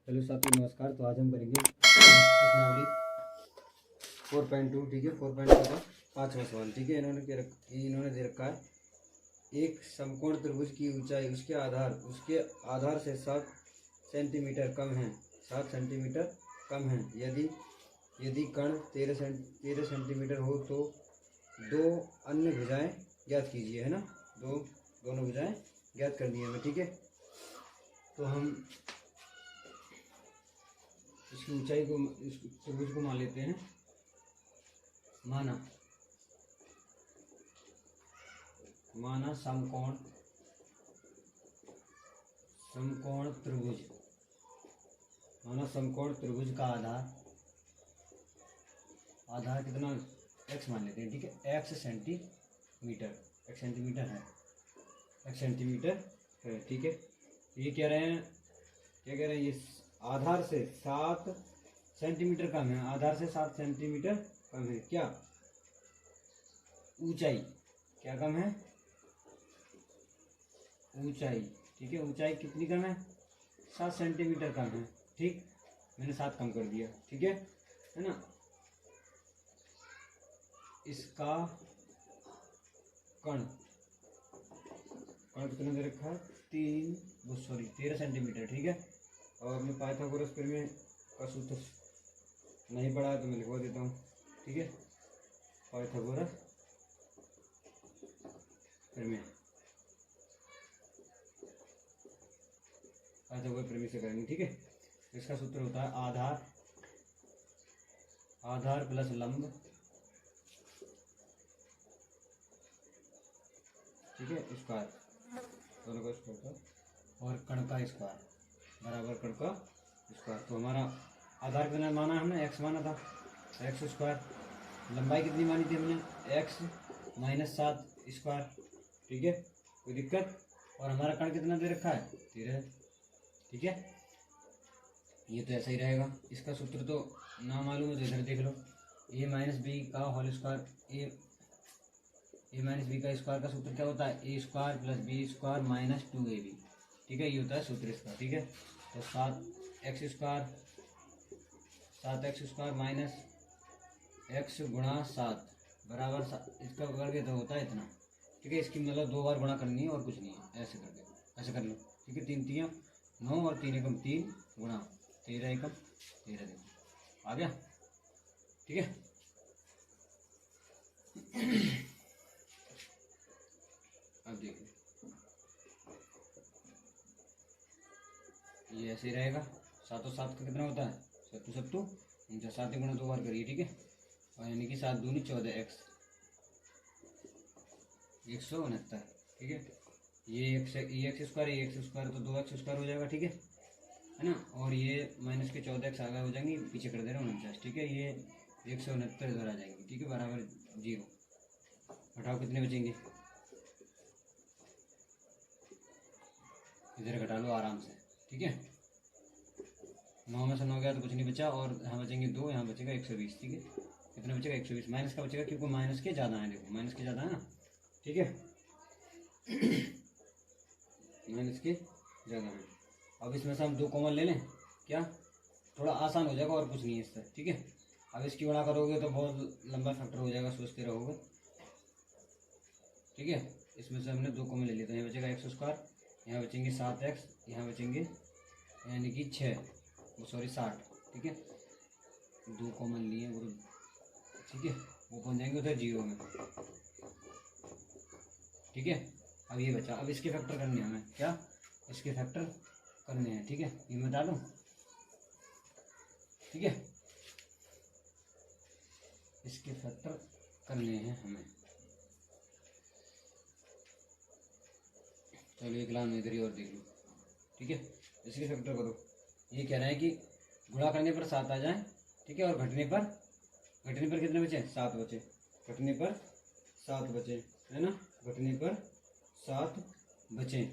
Hello साथियों, नमस्कार। तो आज हम करेंगे प्रश्नावली 4.2। ठीक है, 4.2 का 5वां सवाल। ठीक है, इन्होंने दे रखा है एक समकोण त्रिभुज की ऊंचाई उसके आधार से 7 सेंटीमीटर कम है। 7 सेंटीमीटर कम है। यदि कण 13 सेंटीमीटर हो तो दो अन्य भुजाएं ज्ञात कीजिए, है ना। दोनों भुजाएं ज्ञात कर दी हमें। ठीक है, तो हम इसकी ऊंचाई को, इस त्रिभुज को मान लेते हैं। माना समकोण त्रिभुज। माना समकोण त्रिभुज का आधार कितना, x मान लेते हैं। ठीक है, x सेंटीमीटर है। x सेंटीमीटर है। ठीक है, ये क्या कह रहे हैं, ये आधार से 7 सेंटीमीटर कम है। आधार से 7 सेंटीमीटर कम है। क्या ऊंचाई, क्या कम है, ऊंचाई। ठीक है, ऊंचाई कितनी कम है, 7 सेंटीमीटर कम है। ठीक, मैंने 7 कम कर दिया। ठीक है ना। इसका कण कितना दे रखा है, 13 सेंटीमीटर। ठीक है, और मैं पाइथागोरस प्रमेय का सूत्र नहीं पढ़ा तो मैं लिखवा देता हूँ। ठीक है, पाइथागोरस प्रमेय से करेंगे। ठीक है, इसका सूत्र होता है आधार प्लस लंब। ठीक है, स्क्वायर, दोनों का स्क्वायर और कण का स्क्वायर बराबर कण का स्क्वायर। तो हमारा आधार कितना माना हमने, x माना था, x स्क्वायर। लंबाई कितनी मानी थी हमने, x - 7 स्क्वायर। ठीक है, कोई दिक्कत। और हमारा कण कितना दे रखा है, 13। ठीक है, ये तो ऐसा ही रहेगा। इसका सूत्र तो ना मालूम है तो इधर देख लो, a - b का होल स्क्वायर। a - b का स्क्वायर का सूत्र क्या होता है, a square plus b square minus 2ab। ठीक है, ये होता है सूत्र इसका। ठीक है, तो 7x स्क्वायर माइनस x गुणा 7 बराबर इसका करके तो होता है इतना। ठीक है, इसकी मतलब 2 बार गुणा करनी है और कुछ नहीं है, ऐसे करके ऐसे कर लो। ठीक है, 3 3 9 और 3 एकम 3 गुणा 13 एकम 13। देखो आ गया। ठीक है, अब देखो ये ऐसे ही रहेगा। 7 और 7 का कितना होता है, 7 7 गुणा 2 बार करिए। ठीक है, और यानी कि 7 दूनी 14x 169। ठीक है, ये एक्स स्क्वायर तो 2x स्क्वायर हो जाएगा। ठीक है ना। और ये माइनस के 14x आगे हो जाएंगे, पीछे कर दे रहा हूँ 49। ठीक है, ये 169 इधर आ जाएंगे। ठीक है, बराबर 0। घटाओ, कितने बचेंगे, इधर घटा लो आराम से। ठीक है, 9 में से 9 गया तो कुछ नहीं बचा, और यहाँ बचेंगे 2, यहाँ बचेगा 120। ठीक है, कितना बचेगा, 120। माइनस का बचेगा क्योंकि माइनस के ज़्यादा है। देखो माइनस के ज़्यादा है ना। ठीक है, माइनस के ज़्यादा है। अब इसमें से हम 2 कॉमन ले लें, क्या थोड़ा आसान हो जाएगा और कुछ नहीं है इससे। ठीक है, अब इसकी गुणा करोगे तो बहुत लंबा फैक्टर हो जाएगा, सोचते रहोगे। ठीक है, इसमें से हमने 2 कॉमन ले लिए तो यहाँ बचेगा x स्क्वायर, यहाँ बचेंगे 7x, यहाँ बचेंगे यानी कि 60। ठीक है, 2 कॉमन लिए वो। ठीक है, वो पहुँच जाएंगे उधर 0 में। ठीक है, अब ये बचा, अब इसके फैक्टर करने हैं हमें, क्या इसके फैक्टर करने हैं। ठीक है, ये मैं डालूँ। ठीक है, इसके फैक्टर करने हैं हमें। चलो एक लाइन इधर ही और देख लो। ठीक है, इसके फैक्टर करो। ये कह रहा है कि गुणा करने पर 7 आ जाए। ठीक है, और घटने पर कितने बचे, 7 बचे। घटने पर 7 बचे, है ना। घटने पर 7 बचे।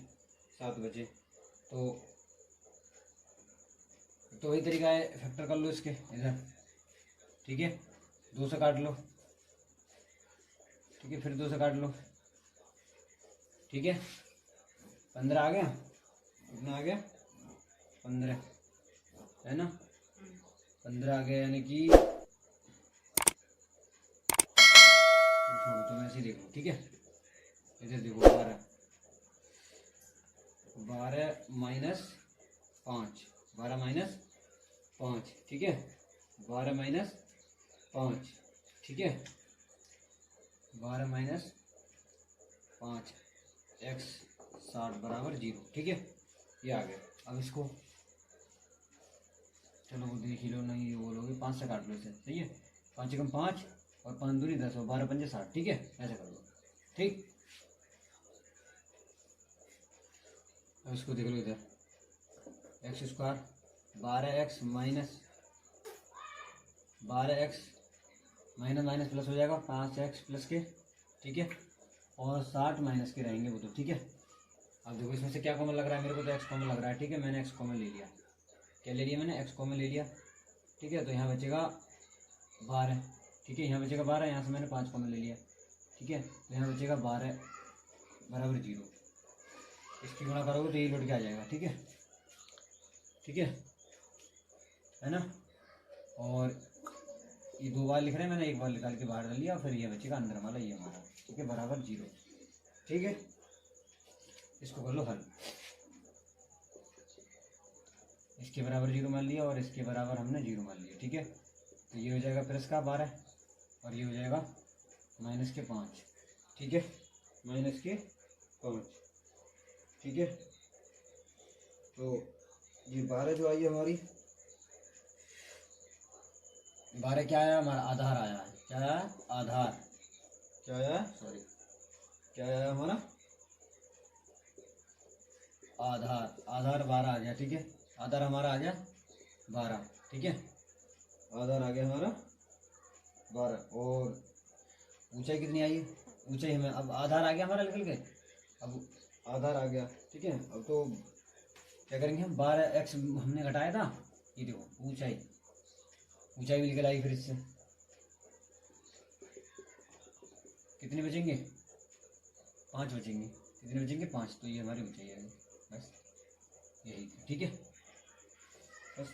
तो वही तरीका है, फैक्टर कर लो इसके इधर। ठीक है, 2 से काट लो। ठीक है, फिर 2 से काट लो। ठीक है, 15 आ गया, कितना आ गया, 15। है ना। 15 आ गया, यानी कि तो ऐसे देखो, ठीक है। इधर देखो 12 माइनस 5, 12 माइनस 5, ठीक है। 12 माइनस 5, ठीक है। 12 माइनस 5 x 60 बराबर 0, ठीक है। ये आ गया। अब इसको चलो वो देख ही लो, नहीं ये बोलोगे 5 से काट लो इसे, सही है। 5 कम 5 और 5 दूनी 10 और 12 पंजे 60, ठीक है। ऐसा कर लो, ठीक। अब इसको देख लो इधर, x square 12x minus 12x minus minus plus हो जाएगा 5x प्लस के, ठीक है। और 60 माइनस के रहेंगे वो तो, ठीक है। अब देखो इसमें से क्या कॉमन लग रहा है, मेरे को तो x कॉमन लग रहा है, ठीक है। मैंने x कॉमन ले लिया। क्या ले लिया मैंने, x कॉमन ले लिया, ठीक है। तो यहाँ बचेगा 12, ठीक है। यहाँ बचेगा 12, यहाँ से मैंने 5 कॉमन ले लिया, ठीक है। तो यहाँ बचेगा 12 बराबर 0। इसकी गुणा करोगे तो ये लौट के आ जाएगा, ठीक है, ठीक है ना। और ये 2 बार लिख रहे हैं मैंने, 1 बार निकाल के बाहर डाल लिया, और फिर ये बचेगा अंदर वाला ये हमारा, ठीक है, बराबर 0, ठीक है। इसको कर लो हल। इसके बराबर 0 मान लिया और इसके बराबर हमने 0 मान लिया, ठीक है। तो ये हो जाएगा प्लस का 12 और ये हो जाएगा माइनस के 5, ठीक है, माइनस के 5, ठीक है। तो ये 12 जो आई है हमारी, 12 क्या आया हमारा, आधार आया है। क्या आया, आधार। क्या आया, सॉरी, क्या आया हमारा, आधार। आधार 12 आ गया, ठीक है। आधार हमारा आ गया 12, ठीक है। आधार आ गया हमारा 12। और ऊंचाई कितनी आई, ऊंचाई हमें, अब आधार आ गया हमारा निकल के, अब आधार आ गया, ठीक है। अब तो क्या करेंगे हम, 12x हमने घटाया था, ये देखो ऊंचाई, ऊंचाई भी निकल आई। फिर इससे कितने बचेंगे, 5 बचेंगे। कितने बचेंगे, 5। तो ये हमारी ऊंचाई है, बस यही, ठीक है। बस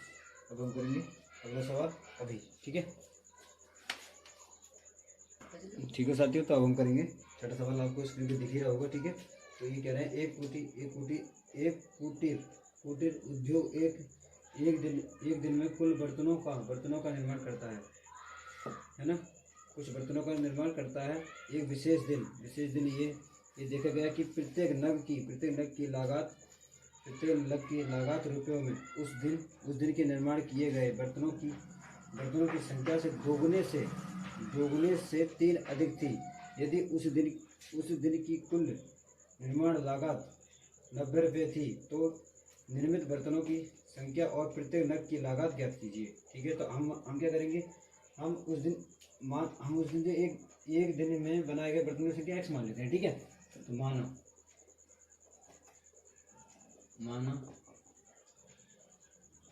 अब हम करेंगे अगला सवाल अभी, ठीक है, ठीक है साथियों। तो अब हम करेंगे छठा सवाल, आपको स्क्रीन पे दिख ही रहा होगा, ठीक है। तो ये कह रहे हैं एक कुटीर उद्योग एक दिन में कुल बर्तनों का निर्माण करता है ना। कुछ बर्तनों का निर्माण करता है। एक विशेष दिन ये देखा गया कि प्रत्येक नग की लागत रुपयों में उस दिन के निर्माण किए गए बर्तनों की संख्या से दोगुने से 3 अधिक थी। यदि उस दिन की कुल निर्माण लागत 90 रुपये थी, तो निर्मित बर्तनों की संख्या और प्रत्येक नग की लागत ज्ञात कीजिए, ठीक है। तो हम क्या करेंगे, हम उस दिन जो एक दिन में बनाए गए बर्तनों की संख्या x मान लेते हैं, ठीक है। तो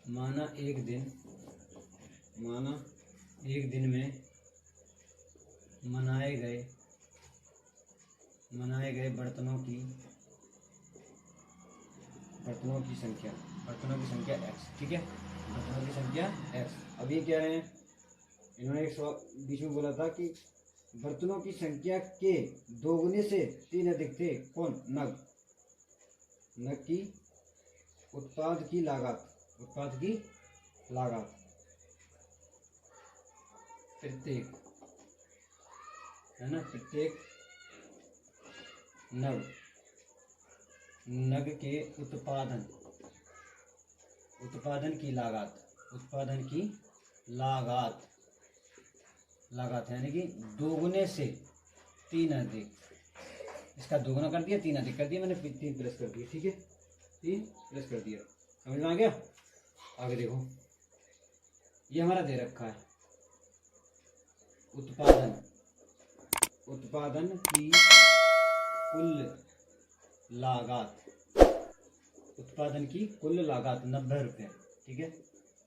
माना एक दिन में बनाए गए बर्तनों की संख्या x, ठीक है। बर्तनों की संख्या x। अब ये कह रहे हैं, इन्होंने एक बीच में बोला था कि बर्तनों की संख्या के दोगुने से 3 अधिक थे। कौन, नग की उत्पाद की लागत प्रत्येक, है ना, प्रत्येक नग के उत्पादन की लागत यानी कि दोगुने से 3 अधिक। इसका दोगुना कर दिया, 3 अधिक कर दिया मैंने, 3 प्लस कर दिया, ठीक है, 3 प्लस कर दिया। समझ में आ गया। आगे देखो, ये हमारा दे रखा है उत्पादन की कुल लागत 90 रुपये, ठीक है,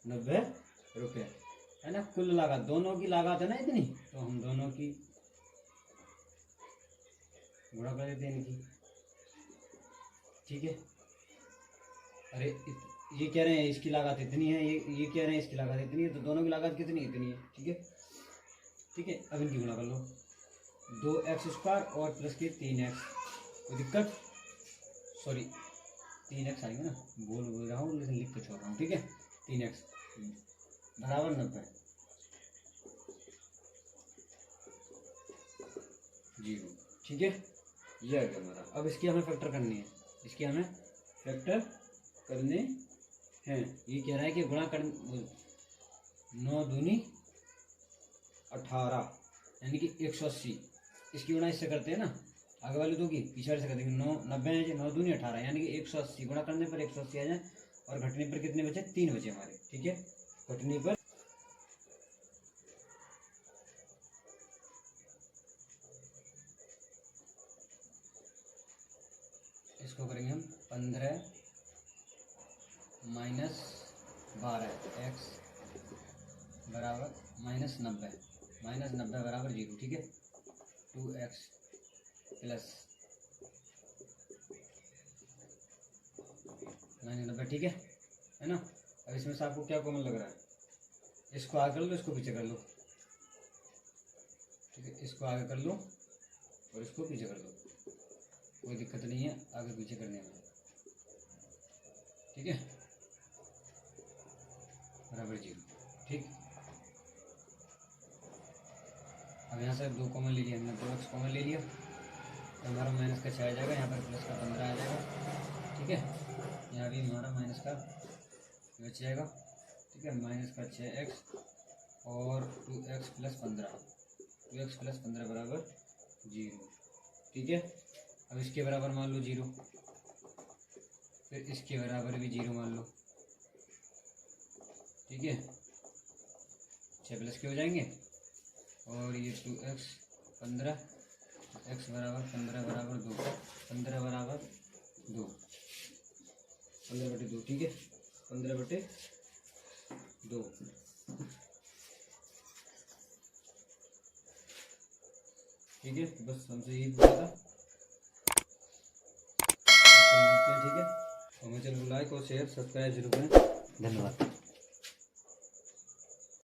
90 रुपये, है ना। कुल लागत, दोनों की लागत है ना इतनी, तो हम दोनों की गुणा कर देते हैं इनकी, ठीक है। अरे ये कह रहे हैं इसकी लागत इतनी है, ये कह रहे हैं इसकी लागत इतनी है, तो दोनों की लागत कितनी इतनी है। ठीक है, ठीक है। अब इनकी गुणा कर लो, 2x² और प्लस के 3x, कोई दिक्कत, सॉरी 3x आएगा ना, बोल रहा हूँ लेकिन लिख के छोड़ रहा हूँ। ठीक है, 3x बराबर 90 0। ठीक है, ये आ गया हमारा। अब इसकी हमें फैक्टर करनी है, इसकी हमें फैक्टर करने हैं। ये कह रहा है कि गुणा कर 9 दूनी 18 यानी कि 180। इसकी गुणा इससे करते हैं ना, आगे वाले दो की पीछे वाले से करते हैं। 9 90 है, 9 दूनी 18 यानी कि 180 गुणा करने पर 180 आ जाए, और घटने पर कितने बचे, 3 बचे हमारे। ठीक है, घटने पर इसको करेंगे हम 15 माइनस 12 x बराबर -90, -90 बराबर 0। ठीक है, 2x प्लस -90। ठीक है ना। अब इसमें से आपको क्या कॉमन लग रहा है, इसको आगे कर लो, इसको पीछे कर लो। ठीक है, इसको आगे कर लो और इसको पीछे कर लो, कोई दिक्कत नहीं है आगे पीछे करने में। ठीक है, बराबर 0। ठीक, अब यहाँ से 2 कॉमन ले लिया हमने, 2x कॉमन ले लिया, तो हमारा माइनस का 6 आ जाएगा, यहाँ पर प्लस का 15 आ जाएगा। ठीक है, यहाँ भी हमारा माइनस का बच जाएगा। ठीक है, माइनस का 6x और 2x प्लस 15, 2x प्लस 15 बराबर 0। ठीक है, अब इसके बराबर मान लो 0, फिर इसके बराबर भी 0 मान लो। ठीक है, 6 प्लस के हो जाएंगे, और ये 2x 15, x बराबर 15 बराबर 2, 15 बराबर 2, 15/2। ठीक है, 15/2। ठीक है, बस हमसे यही पूछा था। ठीक है, हमें चैनल को लाइक और शेयर सब्सक्राइब जरूर करें। धन्यवाद।